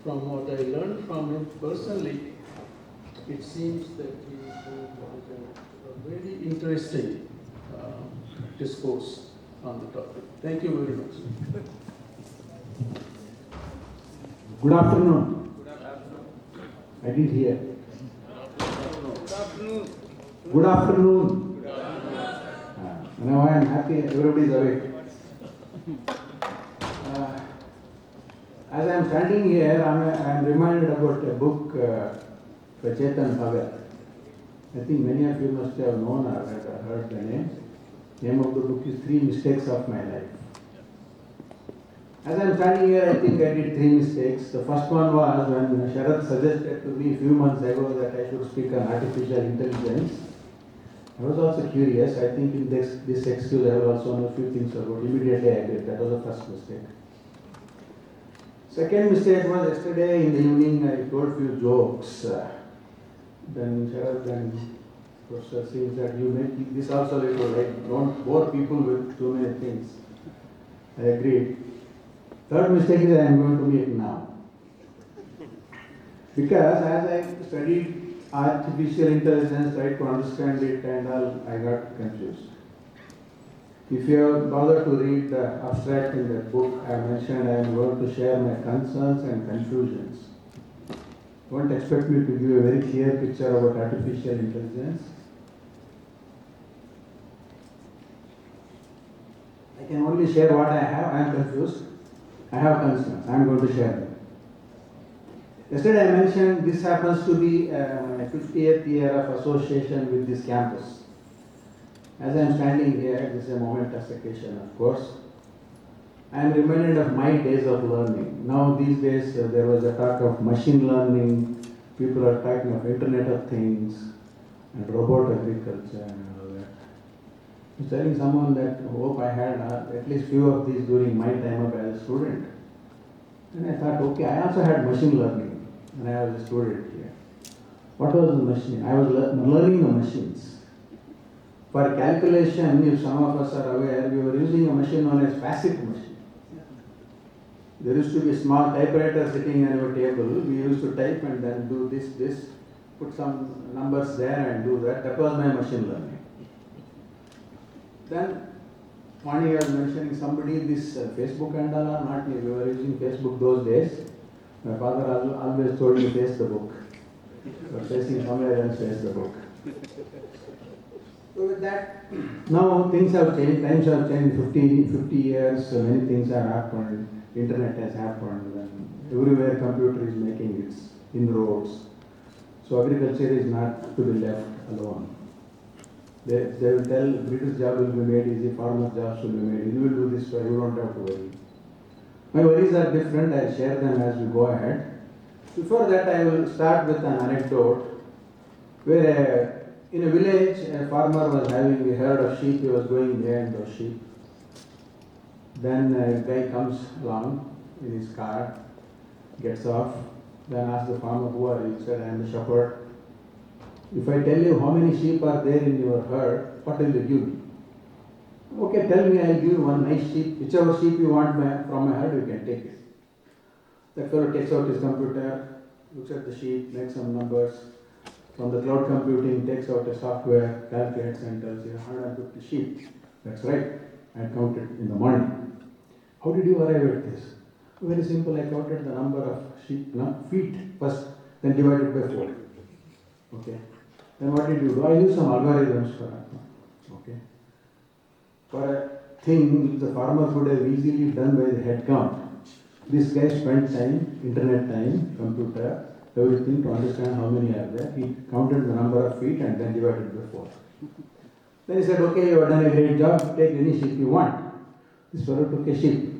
from what I learned from him personally, it seems that he is doing a very interesting discourse on the topic. Thank you very much. Good afternoon. I didn't hear. Good afternoon. Now I am happy everybody is awake. As I am standing here, I am reminded about a book by Chetan Bhagat. I think many of you must have known or heard the name. The name of the book is 3 Mistakes of My Life. As I am standing here, I think I did 3 mistakes. The first one was when Sharan suggested to me a few months ago that I should speak on artificial intelligence. I was also curious. I think in this excuse I will also know a few things about. Immediately I did. That was the first mistake. Second mistake was yesterday in the evening I told few jokes. Then Sharan and Professor says that you make this also little right. Don't bore people with too many things. I agreed. Third mistake is I am going to make now. Because as I studied artificial intelligence, tried to understand it and all, I got confused. If you have bothered to read the abstract in that book, I mentioned I am going to share my concerns and confusions. Don't expect me to give a very clear picture about artificial intelligence. I can only share what I have. I am confused. I have concerns. I am going to share them. Yesterday I mentioned this happens to be my 50th year of association with this campus. As I am standing here, this is a momentous occasion, of course. I am reminded of my days of learning. Now these days there was a talk of machine learning, people are talking of Internet of Things and robot agriculture and all that. I was telling someone that hope I had at least few of these during my time up as a student. And I thought, okay, I also had machine learning when I was a student here. What was the machine? I was learning the machines. For calculation, if some of us are aware, we were using a machine known as passive machine. There used to be a small typewriter sitting on your table. We used to type and then do this, put some numbers there and do that. That was my machine learning. Then, one year I was mentioning somebody, this Facebook and all are not new. We were using Facebook those days. My father always told me, face the book. But facing somewhere else, face the book. So with that, now things have changed, times have changed, 50 years, many things have happened, internet has happened, and everywhere computer is making its inroads. So agriculture is not to be left alone. They will tell British job will be made easy, farmer's jobs will be made easy, you will do this, so you don't have to worry. My worries are different, I'll share them as we go ahead. Before that, I will start with an anecdote where in a village, a farmer was having a herd of sheep, he was going behind those sheep. Then a guy comes along in his car, gets off, then asks the farmer, who are you? He said, I am the shepherd. If I tell you how many sheep are there in your herd, what will you give me? Okay, tell me, I will give you one nice sheep. Whichever sheep you want from my herd, you can take it. That fellow takes out his computer, looks at the sheep, makes some numbers. From the cloud computing, takes out a software, calculates and tells you 150 sheep. That's right, I counted in the morning. How did you arrive at this? Very simple, I counted the number of sheep, feet first, then divided by 4. Okay. Then what did you do? I used some algorithms for that. Okay. For a thing the farmer could have easily done by the head count. This guy spent time, internet time, computer, everything to understand how many are there. He counted the number of feet and then divided by 4. Then he said, okay, you have done a great job, take any sheep you want. This fellow took a sheep.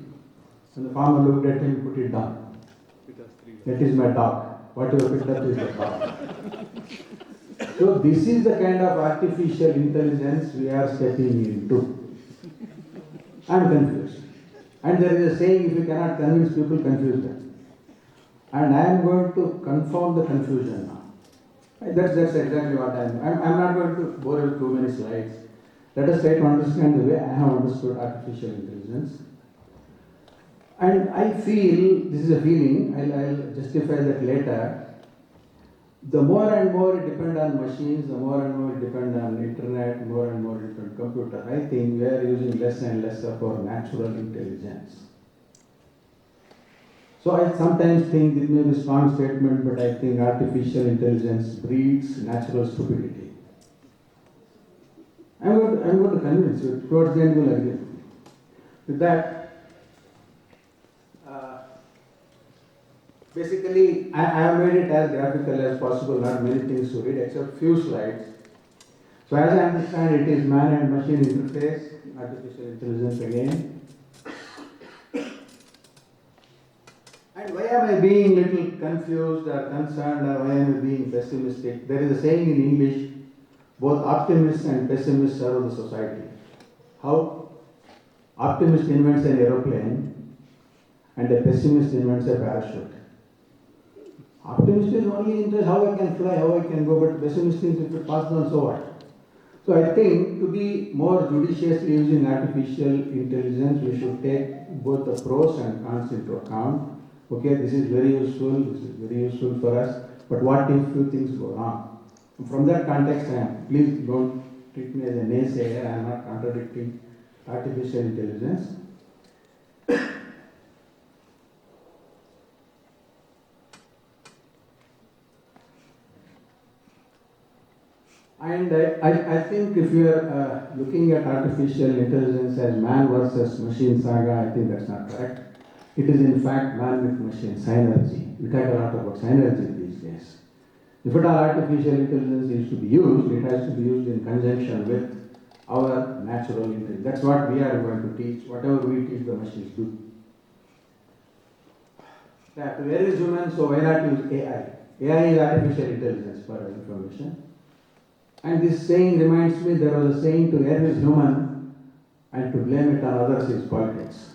And the farmer looked at him and put it down. That is my dog. What you have picked up is the dog. So this is the kind of artificial intelligence we are stepping into. I am confused. And there is a saying, if you cannot convince people, confuse them. And I am going to confirm the confusion now. That's exactly what I am. I'm not going to bore you with too many slides. Let us try to understand the way I have understood artificial intelligence. And I feel, this is a feeling, I'll justify that later. The more and more it depend on machines, the more and more it depend on internet, more and more it depend on computer. I think we are using less and less of our natural intelligence. So I sometimes think it may be a strong statement, but I think artificial intelligence breeds natural stupidity. I'm going to convince you. Towards the end, you will agree. With that, basically, I have made it as graphical as possible, not many things to read except few slides. So as I understand, it is man and machine interface, artificial intelligence again. And why am I being little confused or concerned, or why am I being pessimistic? There is a saying in English, both optimists and pessimists serve the society. How? Optimist invents an aeroplane and a pessimist invents a parachute. Optimist is only interested how I can fly, how I can go, but pessimist thinks if it passes on, so what? So I think to be more judiciously using artificial intelligence, we should take both the pros and cons into account. Okay, this is very useful for us, but what if few things go wrong? From that context, please don't treat me as a naysayer, I am not contradicting artificial intelligence. And I think if you are looking at artificial intelligence as man versus machine saga, I think that's not correct. It is in fact man with machine, synergy. We talk a lot about synergy these days. If at all artificial intelligence is to be used, it has to be used in conjunction with our natural intelligence. That's what we are going to teach. Whatever we teach, the machines do. Yeah, where is human, so why not use AI? AI is artificial intelligence for our information. And this saying reminds me, there was a saying, to err is human and to blame it on others is politics.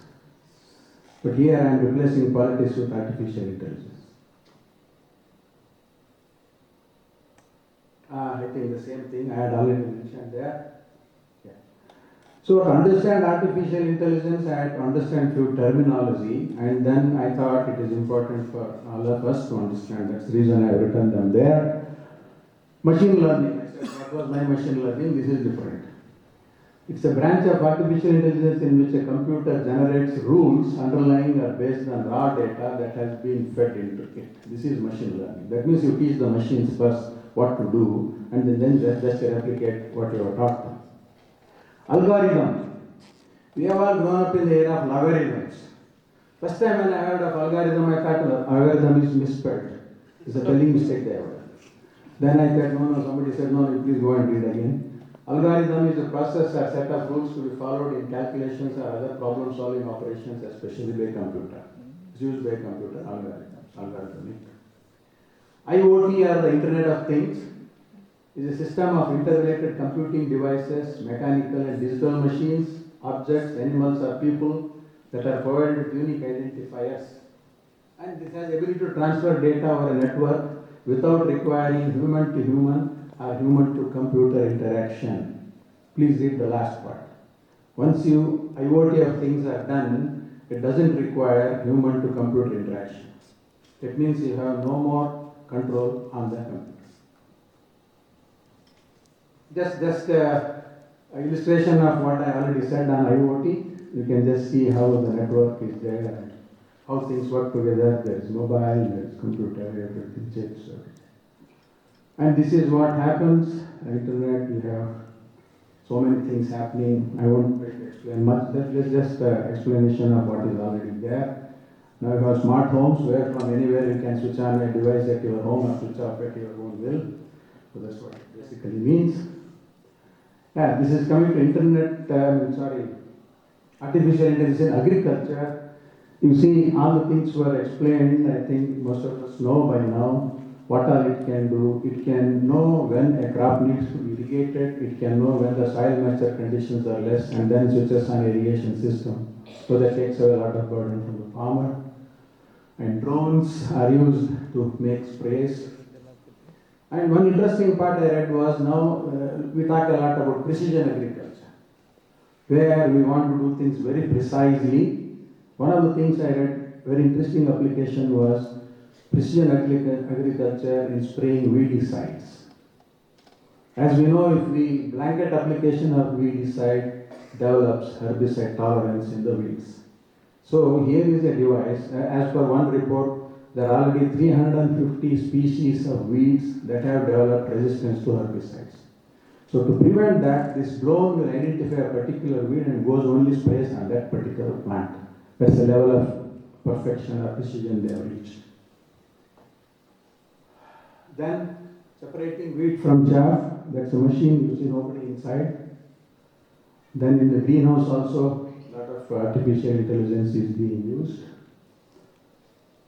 But here I am replacing politics with artificial intelligence. I think the same thing I had already mentioned there. Yeah. So to understand artificial intelligence, I had to understand few terminology, and then I thought it is important for all of us to understand. That's the reason I have written them there. Machine learning. I said, what was my machine learning? This is different. It's a branch of artificial intelligence in which a computer generates rules underlying or based on raw data that has been fed into it. This is machine learning. That means you teach the machines first what to do, and then just replicate what you are taught them. Algorithm. We have all grown up in the era of logarithms. First time when I heard of algorithm, I thought algorithm is misspelled. It's a spelling mistake they have done. Then I said, no, somebody said, no, please go and read again. Algorithm is a process or set of rules to be followed in calculations or other problem-solving operations, especially by computer. It's used by computer, algorithmic. IoT, or the Internet of Things, is a system of integrated computing devices, mechanical and digital machines, objects, animals or people that are provided with unique identifiers. And this has the ability to transfer data over a network without requiring human to human or human to computer interaction. Please read the last part. Once IoT of things are done, it doesn't require human to computer interaction. It means you have no more control on the computer. Just illustration of what I already said on IoT. You can just see how the network is there and how things work together. There is mobile, there is computer, everything chips. And this is what happens. Internet, we have so many things happening. I won't explain much. That's just an explanation of what is already there. Now you have smart homes where from anywhere you can switch on a device at your home or switch off at your own will. So that's what it basically means. Yeah, this is coming to internet, artificial intelligence in agriculture. You see all the things were explained. I think most of us know by now what all it can do. It can know when a crop needs to be irrigated. It can know when the soil moisture conditions are less, and then switches on irrigation system. So that takes away a lot of burden from the farmer. And drones are used to make sprays. And one interesting part I read was now we talk a lot about precision agriculture, where we want to do things very precisely One of the things I read, very interesting application was precision agriculture in spraying weedicides. As we know, if the blanket application of weedicide develops herbicide tolerance in the weeds. So here is a device, as per one report, there are already 350 species of weeds that have developed resistance to herbicides. So to prevent that, this drone will identify a particular weed and goes only sprays on that particular plant. That's the level of perfection or precision they have reached. Then separating wheat from chaff, that's a machine you see nobody inside. Then in the greenhouse also, a lot of artificial intelligence is being used.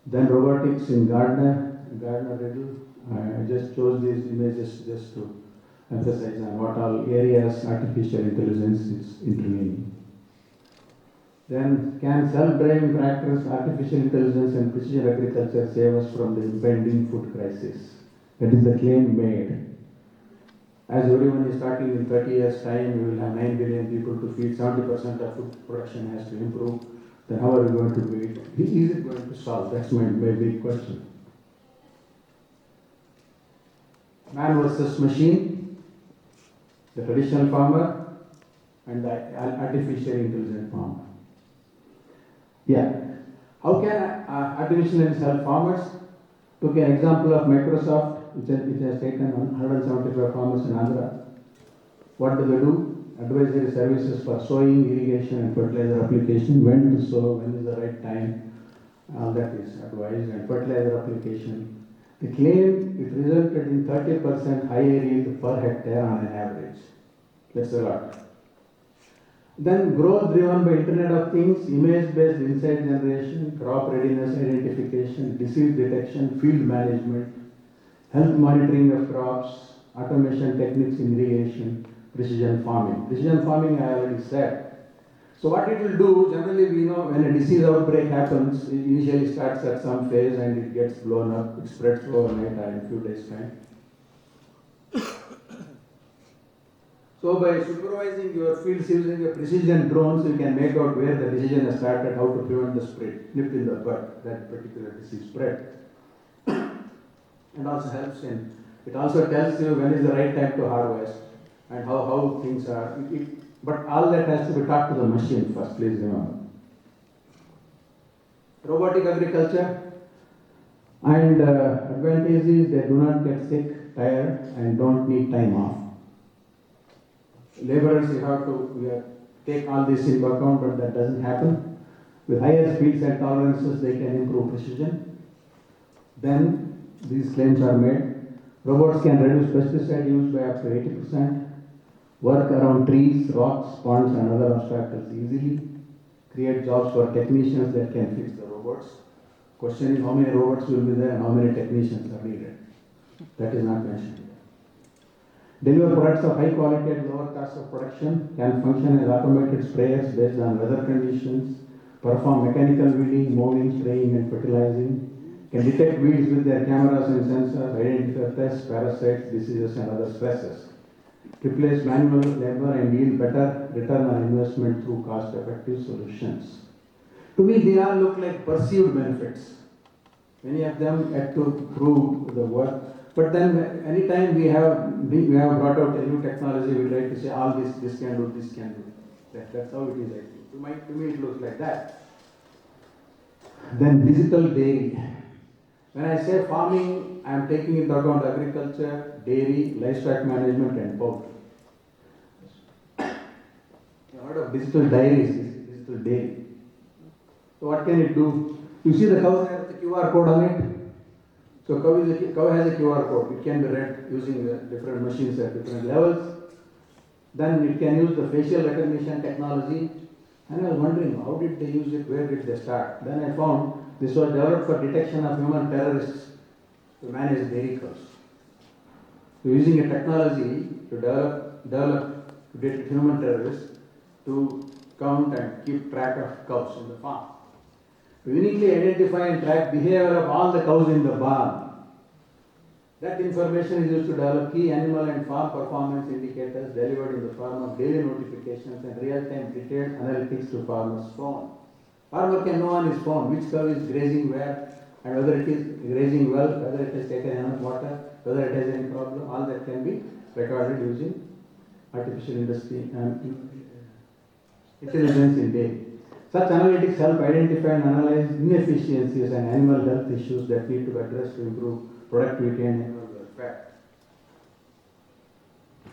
Then robotics in Gardner Riddle. I just chose these images just to emphasize on what all areas artificial intelligence is intervening. Then can self-driving tractors, artificial intelligence and precision agriculture save us from the impending food crisis? That is the claim made. As everyone is talking in 30 years' time, we will have 9 billion people to feed, 70% of food production has to improve. Then how are we going to do it? Is it going to solve? That's my big question. Man versus machine, the traditional farmer and the artificial intelligent farmer. Yeah. How can artificial intelligence help farmers? Took an example of Microsoft, which has taken 175 farmers in Andhra. What do? Advisory services for sowing, irrigation and fertilizer application, when to sow, when is the right time, all that is advised, and fertilizer application. The claim, it resulted in 30% higher yield per hectare on an average. That's a lot. Then growth driven by Internet of Things, image-based insight generation, crop readiness identification, disease detection, field management, health monitoring of crops, automation techniques in irrigation, precision farming. Precision farming I already said. So what it will do, generally we know when a disease outbreak happens, it usually starts at some phase and it gets blown up, it spreads overnight or in a few days' time. So by supervising your fields using a precision drones, you can make out where the decision has started, how to prevent the spread, nip in the bud, that particular disease spread. And also helps in, it also tells you when is the right time to harvest and how things are. But all that has to be taught to the machine first, please remember. Robotic agriculture and advantage is they do not get sick, tired and don't need time off. Laborers, you have to take all this into account, but that doesn't happen. With higher speeds and tolerances, they can improve precision. Then these claims are made. Robots can reduce pesticide use by up to 80%, work around trees, rocks, ponds and other obstacles easily, create jobs for technicians that can fix the robots. Question is how many robots will be there and how many technicians are needed. That is not mentioned. Deliver products of high quality at lower cost of production, can function as automated sprayers based on weather conditions, perform mechanical weeding, mowing, spraying and fertilizing, can detect weeds with their cameras and sensors, identify pests, parasites, diseases and other stresses. Replace manual labor and yield better return on investment through cost-effective solutions. To me, they all look like perceived benefits. Many of them had to prove the work. But then, anytime we have brought out a new technology, we try to say all this can do, this can do. That's how it is, I think. To me, it looks like that. Then digital dairy. When I say farming, I am taking into account agriculture, dairy, livestock management and poultry. You heard of digital dairies, digital dairy. So what can it do? You see the cow there with the QR code on it? So cow has a QR code. It can be read using different machines at different levels. Then it can use the facial recognition technology. And I was wondering, how did they use it? Where did they start? Then I found this was developed for detection of human terrorists to manage dairy cows. So using a technology to develop to detect human terrorists to count and keep track of cows in the farm. To uniquely identify and track behavior of all the cows in the barn. That information is used to develop key animal and farm performance indicators delivered in the form of daily notifications and real-time detailed analytics to farmers' phone. Farmer can know on his phone which cow is grazing where and whether it is grazing well, whether it has taken enough water, whether it has any problem. All that can be recorded using artificial industry and intelligence in dairy. Such analytics help identify and analyze inefficiencies and animal health issues that need to be addressed to improve productivity and animal welfare.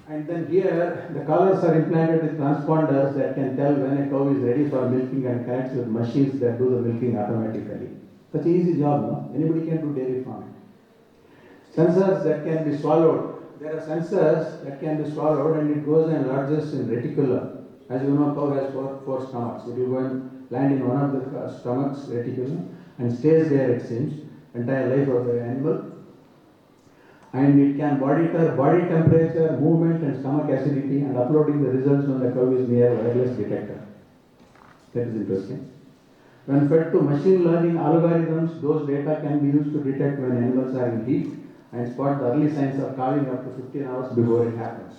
And then here, the collars are implanted with transponders that can tell when a cow is ready for milking and connects with machines that do the milking automatically. Such an easy job, no? Anybody can do dairy farming. Sensors that can be swallowed. There are sensors that can be swallowed and it goes and lodges in reticulum. As you know, cow has four stomachs. It will go and land in one of the stomachs, reticulum, and stays there, it seems, entire life of the animal. And it can monitor body temperature, movement and stomach acidity and uploading the results when the cow is near wireless detector. That is interesting. When fed to machine learning algorithms, those data can be used to detect when animals are in heat and spot the early signs of calving up to 15 hours before it happens.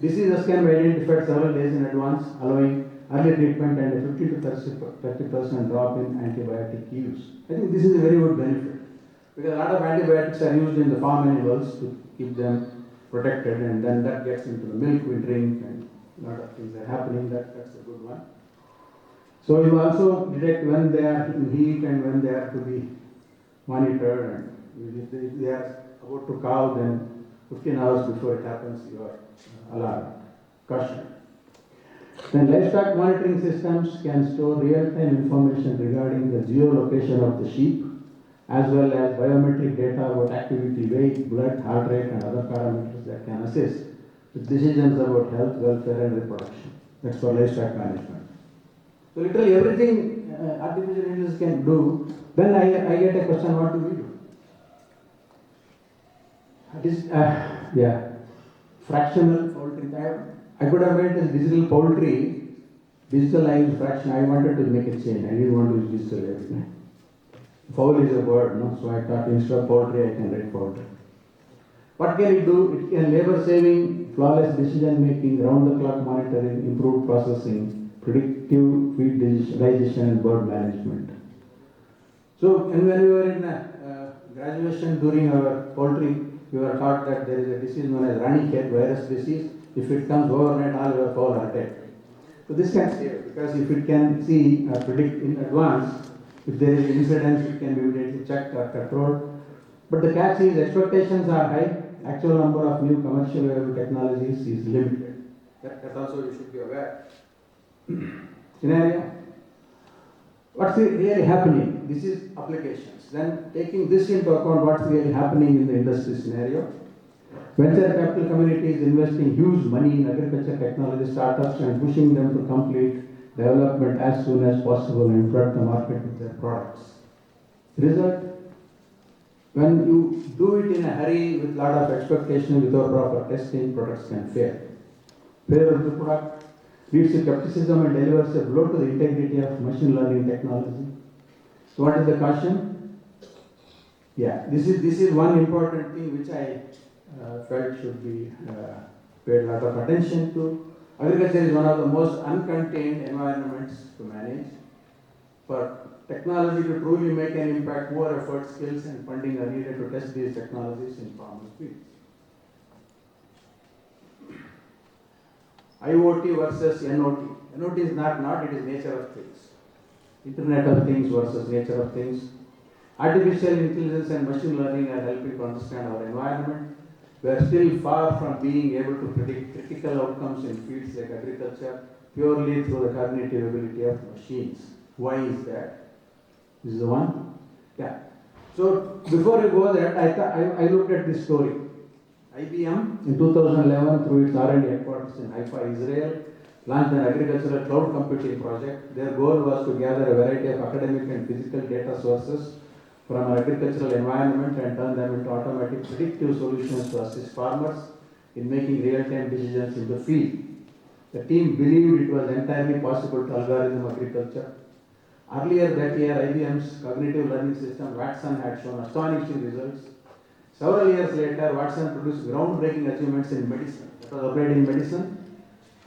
Diseases can be identified several days in advance, allowing early treatment and a 50 to 30% drop in antibiotic use. I think this is a very good benefit. Because a lot of antibiotics are used in the farm animals to keep them protected, and then that gets into the milk we drink, and a lot of things are happening. That's a good one. So you also detect when they are in heat and when they are to be monitored, and if they are about to calve, then 15 hours before it happens, you are alarmed, cautioned. Then livestock monitoring systems can store real-time information regarding the geolocation of the sheep, as well as biometric data about activity, weight, blood, heart rate, and other parameters that can assist with decisions about health, welfare, and reproduction. That's for livestock management. So literally everything artificial intelligence can do. Then I get a question: what do we do? This, fractional poultry. I could have made this digital poultry, digitalized fraction. I wanted to make a change. I didn't want to use digital everything. Fowl is a word, no? So I thought instead of poultry, I can write poultry. What can it do? It can labor saving, flawless decision making, round the clock monitoring, improved processing, predictive feed digestion, and bird management. So, and when we were in graduation during our poultry, we were taught that there is a disease known as Ranikhet virus disease. If it comes overnight, all your fowl are dead. So this can save, because if it can see or predict in advance, if there is incidence, it can be immediately checked or controlled. But the catch is expectations are high. Actual number of new commercial viable technologies is limited. That also you should be aware. Scenario. What's really happening? This is applications. Then taking this into account, what's really happening in the industry scenario. Venture capital community is investing huge money in agriculture technology startups and pushing them to complete development as soon as possible and flood the market with their products. Result, when you do it in a hurry with a lot of expectation without proper testing, products can fail. Failure of the product leads to skepticism and delivers a blow to the integrity of machine learning technology. So what is the caution? Yeah, this is one important thing which I felt should be paid a lot of attention to. Agriculture is one of the most uncontained environments to manage. For technology to truly make an impact, more effort, skills, and funding are needed to test these technologies in farmers' fields. IoT versus NOT. NOT is not, it is nature of things. Internet of Things versus nature of things. Artificial intelligence and machine learning are helping to understand our environment. We are still far from being able to predict critical outcomes in fields like agriculture purely through the cognitive ability of machines. Why is that? This is the one? Yeah. So before you go there, I looked at this story. IBM in 2011 through its R&D headquarters in Haifa, Israel, launched an agricultural cloud computing project. Their goal was to gather a variety of academic and physical data sources from our agricultural environment and turn them into automatic predictive solutions to assist farmers in making real-time decisions in the field. The team believed it was entirely possible to algorithm agriculture. Earlier that year, IBM's cognitive learning system, Watson, had shown astonishing results. Several years later, Watson produced groundbreaking achievements in medicine. That was applied in medicine.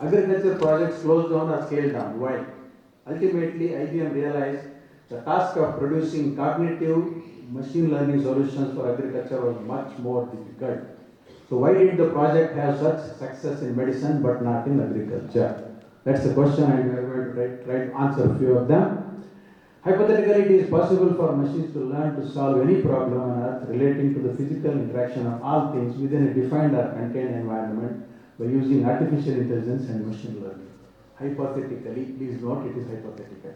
Agriculture projects closed down or scaled down. Why? Ultimately, IBM realized the task of producing cognitive machine learning solutions for agriculture was much more difficult. So why did the project have such success in medicine but not in agriculture? That's the question, and we are going to try to answer a few of them. Hypothetically, it is possible for machines to learn to solve any problem on Earth relating to the physical interaction of all things within a defined or contained environment by using artificial intelligence and machine learning. Hypothetically, please note it is hypothetical.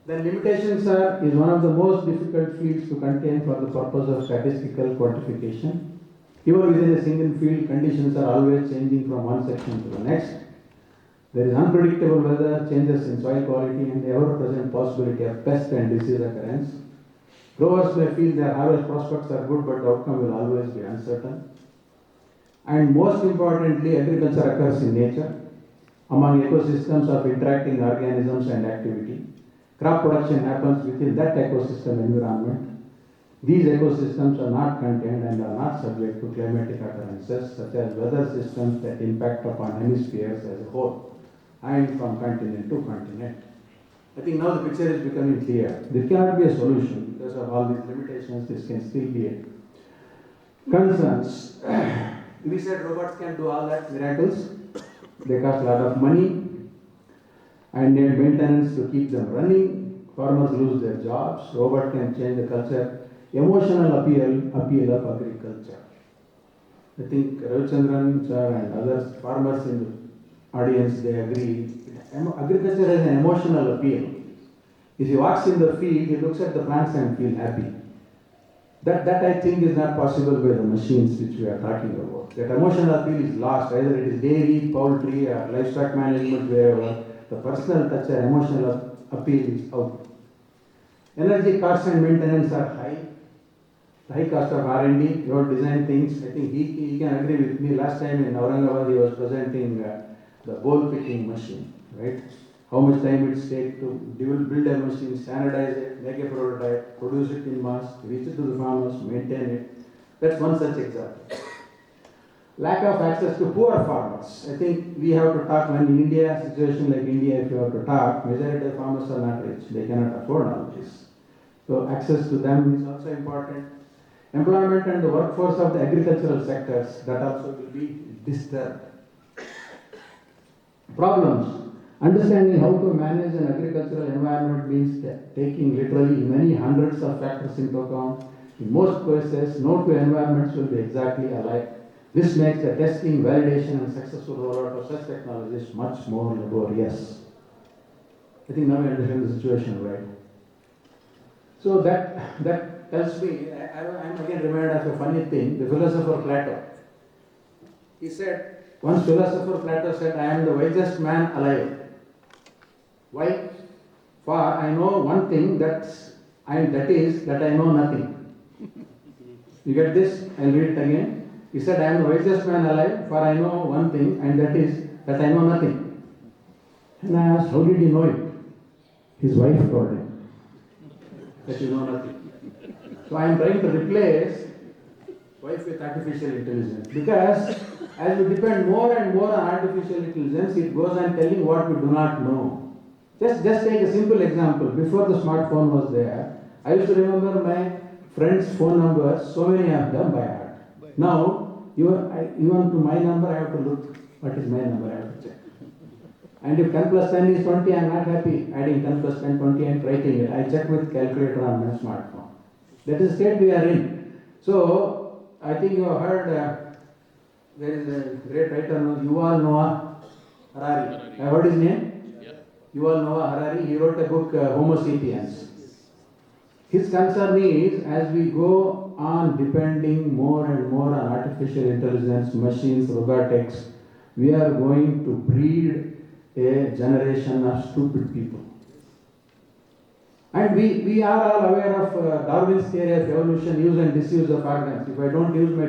The limitations is one of the most difficult fields to contain for the purpose of statistical quantification. Even within a single field, conditions are always changing from one section to the next. There is unpredictable weather, changes in soil quality, and the ever-present possibility of pest and disease occurrence. Growers may feel their harvest prospects are good, but the outcome will always be uncertain. And most importantly, agriculture occurs in nature, among ecosystems of interacting organisms and activity. Crop production happens within that ecosystem environment. These ecosystems are not contained and are not subject to climatic occurrences such as weather systems that impact upon hemispheres as a whole and from continent to continent. I think now the picture is becoming clear. There cannot be a solution because of all these limitations. This can still be a concerns. We said robots can do all that miracles. They cost a lot of money and need maintenance to keep them running. Farmers lose their jobs. Robot can change the culture. Emotional appeal of agriculture. I think Ravichandran sir and others, farmers in the audience, they agree. Agriculture has an emotional appeal. If he walks in the field, he looks at the plants and feels happy. That I think is not possible by the machines which we are talking about. That emotional appeal is lost, either it is dairy, poultry, or livestock management, wherever. The personal touch or emotional appeal is out. Energy costs and maintenance are high. The high cost of R&D, you have design things. I think he can agree with me. Last time in Aurangabad, he was presenting the bowl picking machine, right? How much time it takes to build a machine, standardize it, make a prototype, produce it in mass, reach it to the farmers, maintain it. That's one such example. Lack of access to poor farmers. I think we have to talk when in India, situation like India, if you have to talk, majority of farmers are not rich. They cannot afford all this. So access to them is also important. Employment and the workforce of the agricultural sectors, that also will be disturbed. Problems. Understanding how to manage an agricultural environment means taking literally many hundreds of factors into account. In most cases, no two environments will be exactly alike. This makes the testing, validation, and successful rollout of such technologies much more laborious. I think now we understand the situation, right? So that tells me, I'm again reminded of a funny thing, the philosopher Plato. He said, once philosopher Plato said, I am the wisest man alive. Why? For I know one thing that is that I know nothing. You get this? I'll read it again. He said, I am the wisest man alive, for I know one thing, and that is that I know nothing. And I asked, how did he know it? His wife told him that you know nothing. So I am trying to replace wife with artificial intelligence, because as we depend more and more on artificial intelligence, it goes on telling what we do not know. Just take a simple example. Before the smartphone was there, I used to remember my friends' phone numbers, so many of them by heart. Now, even to my number, I have to look, what is my number, I have to check. And if 10 plus 10 is 20, I am not happy adding 10 plus 10, 20 and writing it. I check with calculator on my smartphone. That is the state we are in. So, I think you have heard, there is a great writer, Yuval Noah Harari. Have heard his name? Yuval Noah Harari, he wrote a book, Homo Sapiens. His concern is, as we go on depending more and more on artificial intelligence, machines, robotics, we are going to breed a generation of stupid people. And we are all aware of Darwin's theory of evolution, use and disuse of organs. If I don't use my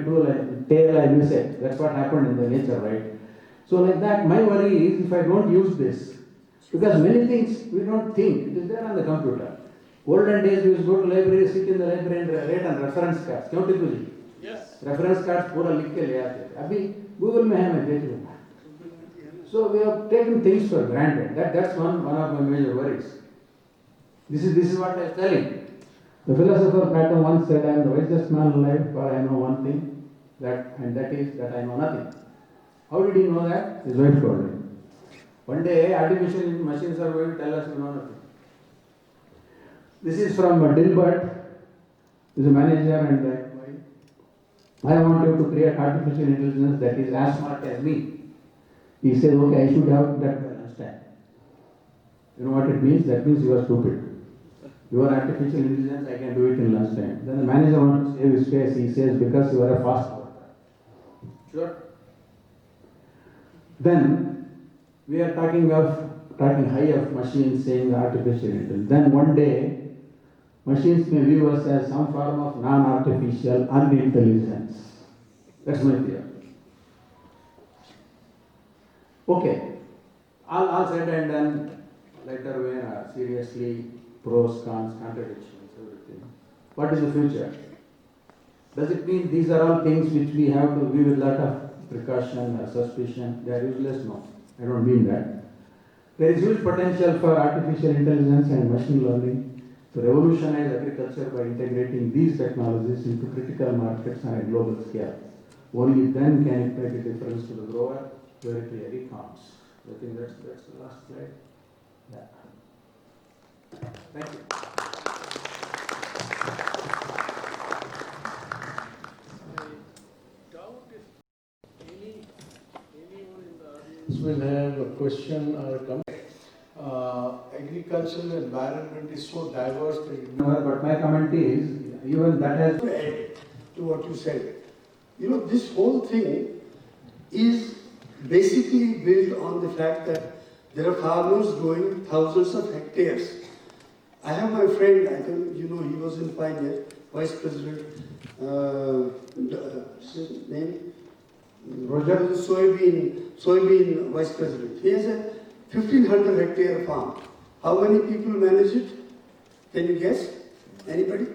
tail, I miss it. That's what happened in the nature, right? So like that, my worry is if I don't use this, because many things we don't think, it is there on the computer. Olden days we used to go to library, sit in the library and write on reference cards. क्यों टिप्पू जी? Yes. Reference cards पूरा लिख के ले आते थे. अभी Google में है मैं देख लूँगा. So we have taken things for granted. That's one of my major worries. This is what I was telling. The philosopher Plato once said, "I am the wisest man alive, for I know one thing, that is that I know nothing." How did he know that? His wife told him. One day, artificial machines are going to tell us we know nothing. This is from Dilbert, who is a manager, and I want you to create artificial intelligence that is as smart as me. He said, okay, I should have that by lunchtime. You know what it means? That means you are stupid. You are artificial intelligence, I can do it in lunchtime. Then the manager wants to save his face. He says, because you are a fast worker. Sure. Then we are talking high of machines saying artificial intelligence. Then one day, machines may view us as some form of non-artificial unintelligence. That's my theory. Okay, all said and done, later when seriously, pros, cons, contradictions, everything. What is the future? Does it mean these are all things which we have to view with a lot of precaution or suspicion? They are useless? No, I don't mean that. There is huge potential for artificial intelligence and machine learning to revolutionize agriculture by integrating these technologies into critical markets on a global scale. Only then can it make a difference to the grower where it really counts. I think that's the last slide. Yeah. Thank you. I doubt if anyone in the audience will have a question or a comment. Agricultural environment is so diverse that No, but my comment is, even that has to add to what you said. You know, this whole thing is basically built on the fact that there are farmers growing thousands of hectares. I have my friend, I think you know, he was in Pioneer, Vice President, his name? Roger. Soybean Vice President. He has a 1500 hectare farm. How many people manage it? Can you guess? Anybody?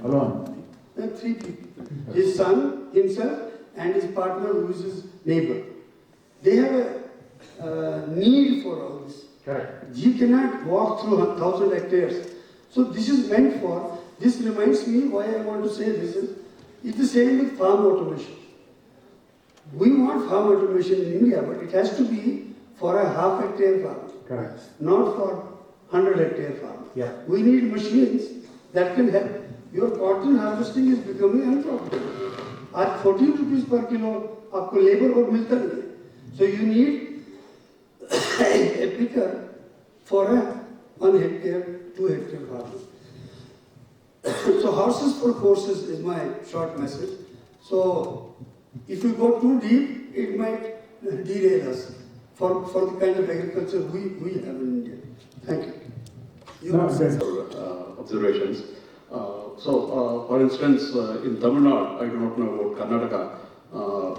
alone. 3 people. His son, himself, and his partner who is his neighbor. They have a need for all this. Correct. You cannot walk through 1000 hectares. So this is meant for, this reminds me why I want to say this is, it's the same with farm automation. We want farm automation in India, but it has to be for a half hectare farm. Correct. Not for 100 hectare farm. Yeah. We need machines that can help. Your cotton harvesting is becoming unprofitable. At 14 rupees per kilo, आपको labor और मिलता नहीं है. So you need a picker for a 1 hectare, 2 hectare farm. So horses for courses is my short message. So if you go too deep, it might derail us for the kind of agriculture we have in India. Thank you. Observations. For instance, in Tamil Nadu, I do not know about Karnataka,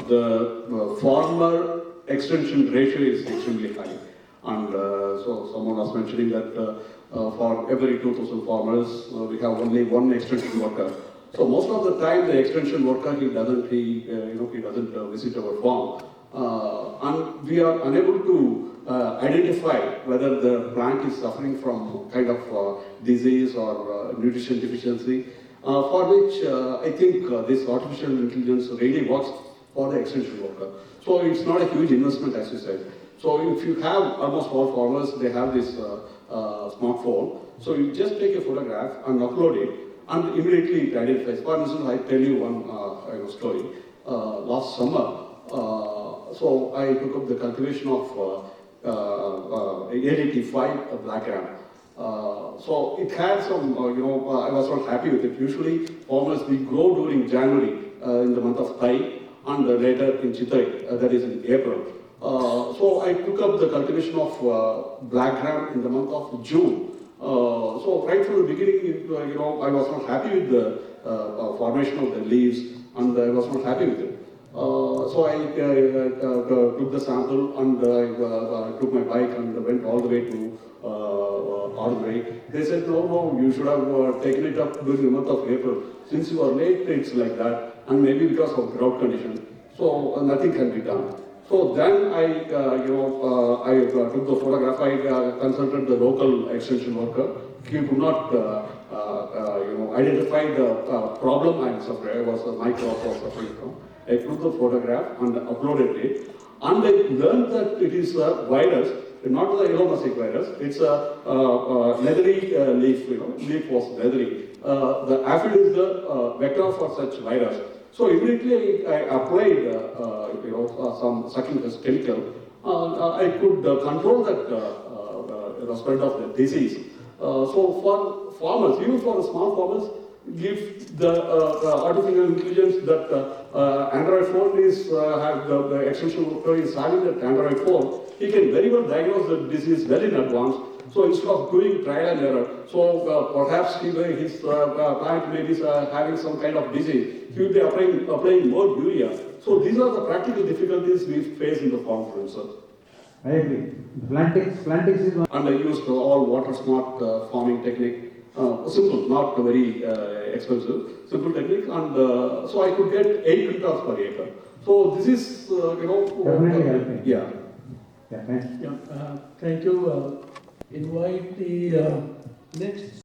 the farmer extension ratio is extremely high. And so someone was mentioning that for every 2,000 farmers, we have only one extension worker. So most of the time, the extension worker he doesn't visit our farm, and we are unable to identify whether the plant is suffering from kind of disease or nutrition deficiency, for which I think this artificial intelligence really works for the extension worker. So it's not a huge investment, as you said. So if you have almost all farmers, they have this smartphone. So you just take a photograph and upload it, and immediately it identifies. For instance, I tell you one story. Last summer, so I took up the cultivation of ADT5 black ram. So it had some, I was not happy with it. Usually farmers, we grow during January in the month of Thai and later in Chitai, that is in April. So I took up the cultivation of black ram in the month of June. So right from the beginning, I was not happy with the formation of the leaves, and I was not happy with it. So I took the sample and I took my bike and went all the way to Ordway. They said, no, you should have taken it up during the month of April. Since you are late, it's like that, and maybe because of drought condition. So nothing can be done. So then I took the photograph. I consulted the local extension worker. He could not, identify the problem I am suffering. I was a micro was suffering from. I took the photograph and uploaded it, and I learned that it is a virus, not the yellow mosaic virus. It's a leathery leaf. Leaf was leathery. The aphid is the vector for such virus. So immediately I applied, some sucking chemical. I could control that the spread of the disease. So for farmers, even for the small farmers, give the artificial intelligence that Android phone is have the extension worker is having that Android phone. He can very well diagnose the disease well in advance. So instead of doing trial and error, so perhaps his plant may be having some kind of disease, he will be applying more urea. So these are the practical difficulties we face in the farm, for instance. I agree. Plantix is one. And I used all water smart farming technique, simple, not very expensive, simple technique, and so I could get 8 quintals per acre. So this is, Definitely helping. Yeah. Yeah, thanks. Yeah, thank you. Invite the next